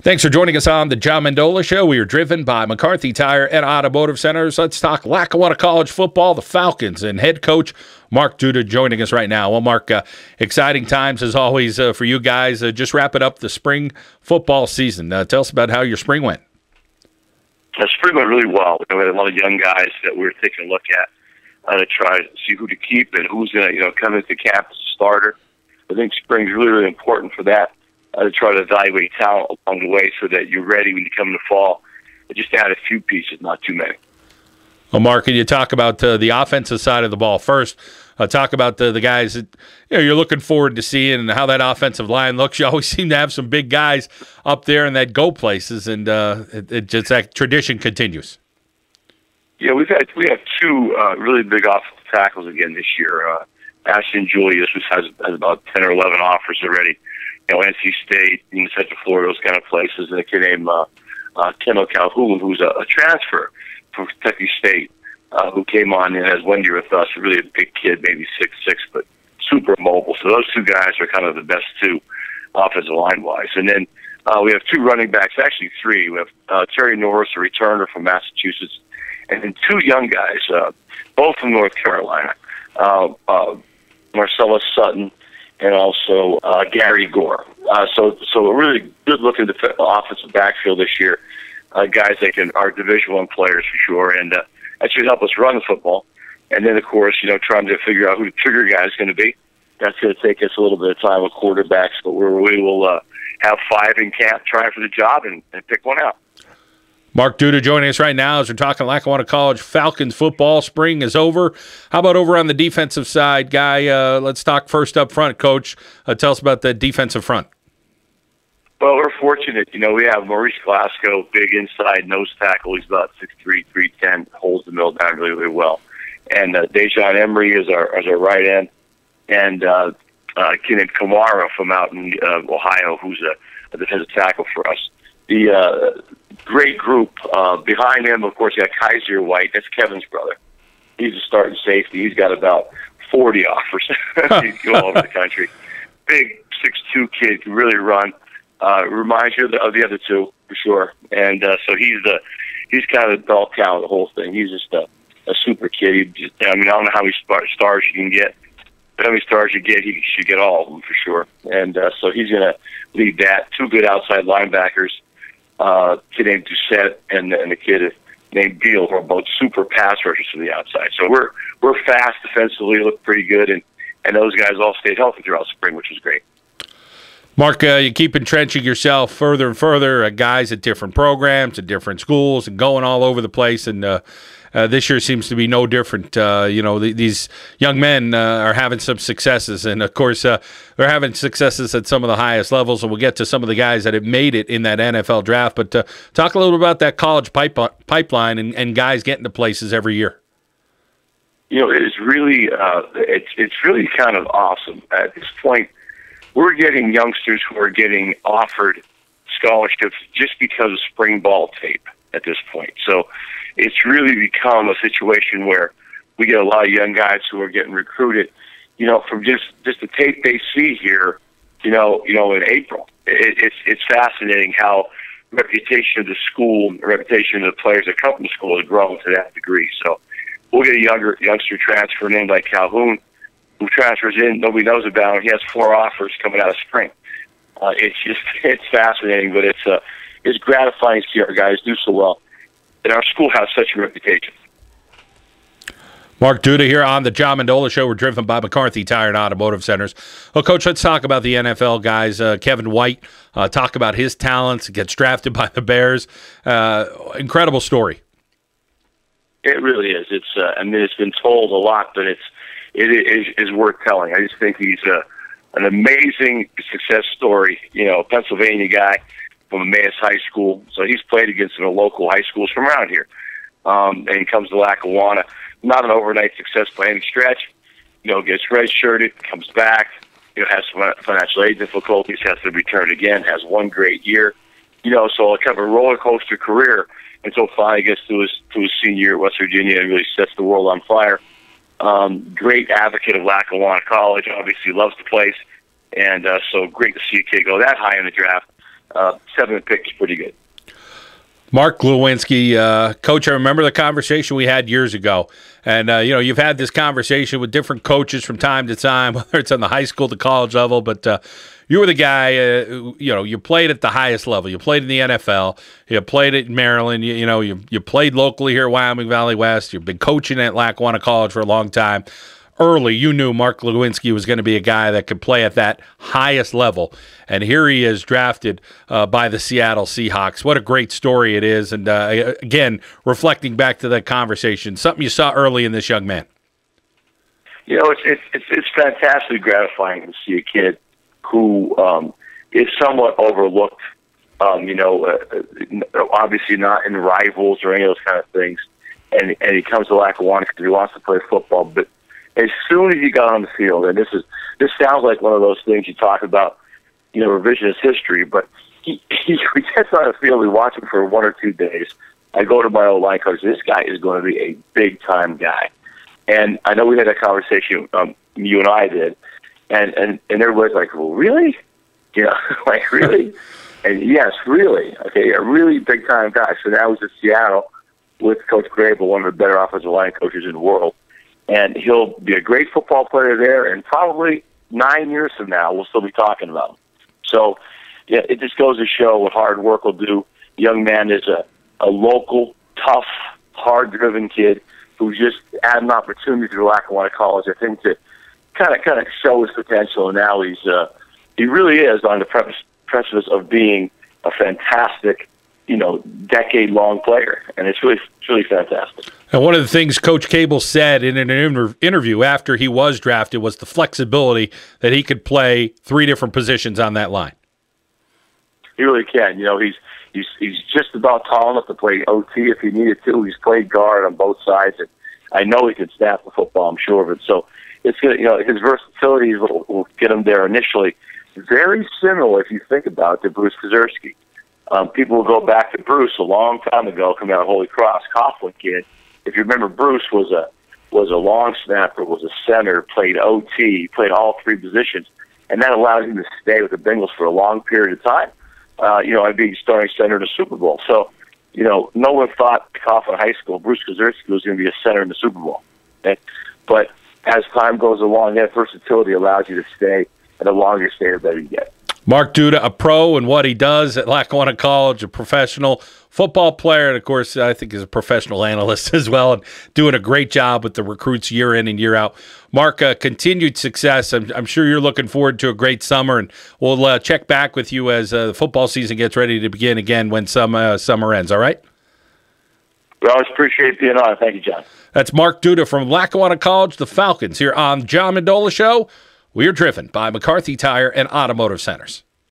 Thanks for joining us on the John Mendola Show. We are driven by McCarthy Tire and Automotive Centers. Let's talk Lackawanna College football, the Falcons, and head coach Mark Duda joining us right now. Well, Mark, exciting times as always for you guys. Just wrapping up the spring football season. Tell us about how your spring went. The spring went really well. We had a lot of young guys that we were taking a look at to try to see who to keep and who's going to come into camp as a starter. I think spring's really, really important for that. To try to evaluate talent along the way so that you're ready when you come in the fall. But just add a few pieces, not too many. Well, Mark, can you talk about the offensive side of the ball first? Talk about the guys that you're looking forward to seeing and how that offensive line looks. You always seem to have some big guys up there and that go places, and it just that tradition continues. Yeah, we have two really big offensive tackles again this year. Ashton Julius, who has about 10 or 11 offers already. NC State, Central Florida, those kind of places, and a kid named Kendall Calhoun, who's a transfer from Kentucky State, who came on and has 1 year with us. Really a big kid, maybe 6'6", but super mobile. So those two guys are kind of the best two offensive line-wise. And then we have two running backs, actually three. We have Terry Norris, a returner from Massachusetts, and then two young guys, both from North Carolina, Marcellus Sutton, and also Gary Gore. So a really good-looking offensive backfield this year. Guys that are Division I players for sure, and that should help us run the football. And then, of course, trying to figure out who the trigger guy is going to be. That's going to take us a little bit of time with quarterbacks, but we will have five in camp trying for the job and pick one out. Mark Duda joining us right now as we're talking Lackawanna College Falcons football. Spring is over. How about over on the defensive side, Guy? Let's talk first up front, Coach. Tell us about the defensive front. Well, we're fortunate. We have Maurice Glasgow, big inside nose tackle. He's about 6'3", 310, holds the middle down really, really well. And Dejon Emery is our right end. And a kid named Kamara from out in Ohio, who's a defensive tackle for us. The great group behind him, of course, you got Kaiser White. That's Kevin's brother. He's a starting safety. He's got about 40 offers. He's all over the country. Big 6'2" kid, can really run. Reminds you of the other two for sure. And so he's kind of the bell cow of the whole thing. He's just a super kid. I don't know how many stars you can get. But how many stars you get, he should get all of them for sure. And so he's going to lead that. Two good outside linebackers. Kid named Doucette and a kid named Beal, who are both super pass rushers from the outside. So we're fast defensively, look pretty good, and those guys all stayed healthy throughout spring, which was great. Mark, you keep entrenching yourself further and further, guys at different programs, at different schools, and going all over the place, and this year seems to be no different. These young men are having some successes, and of course, they're having successes at some of the highest levels, and we'll get to some of the guys that have made it in that NFL draft. But talk a little about that college pipeline and guys getting to places every year. It is really it's really kind of awesome at this point. We're getting youngsters who are getting offered scholarships just because of spring ball tape at this point. So it's really become a situation where we get a lot of young guys who are getting recruited, from just the tape they see here, in April. It's fascinating how the reputation of the school, the reputation of the players that come from the school has grown to that degree. So we'll get a youngster transfer named like Calhoun, who transfers in, nobody knows about him. He has 4 offers coming out of spring. It's fascinating, but it's gratifying to see our guys do so well. And our school has such a reputation. Mark Duda here on the John Mendola Show. We're driven by McCarthy Tire and Automotive Centers. Well, Coach, let's talk about the NFL guys. Kevin White, talk about his talents, gets drafted by the Bears. Incredible story. It really is. It's been told a lot, but it is worth telling. I just think he's an amazing success story. Pennsylvania guy from Emmaus High School. So he's played against some local high schools from around here. And he comes to Lackawanna. Not an overnight success by any stretch. Gets redshirted, comes back, has some financial aid difficulties, has to return again, has one great year. So kind of a roller coaster career until finally gets to his senior year at West Virginia and really sets the world on fire. Great advocate of Lackawanna College, obviously loves the place. And so great to see a kid go that high in the draft. Seventh pick is pretty good. Mark Glowinski, Coach, I remember the conversation we had years ago. And, you've had this conversation with different coaches from time to time, whether it's on the high school to college level. But you were the guy, you played at the highest level. You played in the NFL. You played in Maryland. You played locally here at Wyoming Valley West. You've been coaching at Lackawanna College for a long time. Early, you knew Mark Glowinski was going to be a guy that could play at that highest level. And here he is drafted by the Seattle Seahawks. What a great story it is. And again, reflecting back to that conversation, something you saw early in this young man. It's fantastically gratifying to see a kid who is somewhat overlooked, obviously not in rivals or any of those kind of things. And he comes to Lackawanna because he wants to play football. But as soon as he got on the field, and this sounds like one of those things you talk about, revisionist history, but he gets on the field, we watch him for 1 or 2 days. I go to my old line coach, this guy is going to be a big-time guy. And I know we had that conversation, you and I did, and everybody's like, well, really? Like, really? And yes, really. Okay, a really big-time guy. So now he's at Seattle with Coach Grable, one of the better offensive line coaches in the world. And he'll be a great football player there, and probably 9 years from now, we'll still be talking about him. So, yeah, it just goes to show what hard work will do. The young man is a local, tough, hard-driven kid who just had an opportunity through Lackawanna College, I think, to kind of show his potential. And now he really is on the precipice of being a fantastic, decade-long player, and it's really fantastic. And one of the things Coach Cable said in an interview after he was drafted was the flexibility that he could play 3 different positions on that line. He really can. He's just about tall enough to play OT if he needed to. He's played guard on both sides, and I know he can snap the football. I'm sure of it. So it's good. His versatility will get him there initially. Very similar, if you think about it, to Bruce Kazerski. People will go back to Bruce a long time ago, coming out of Holy Cross, Coughlin kid. If you remember, Bruce was a long snapper, was a center, played OT, played all 3 positions, and that allowed him to stay with the Bengals for a long period of time. I'd be starting center in the Super Bowl. So, no one thought Coughlin High School, Bruce Kazerski was going to be a center in the Super Bowl. Okay? But as time goes along, that versatility allows you to stay, and the longer you stay, the better you get. Mark Duda, a pro in what he does at Lackawanna College, a professional football player, and, of course, I think is a professional analyst as well, and doing a great job with the recruits year in and year out. Mark, continued success. I'm sure you're looking forward to a great summer, and we'll check back with you as the football season gets ready to begin again when summer ends, all right? We always appreciate being on. Thank you, John. That's Mark Duda from Lackawanna College, the Falcons, here on John Mendola Show. We are driven by McCarthy Tire and Automotive Centers.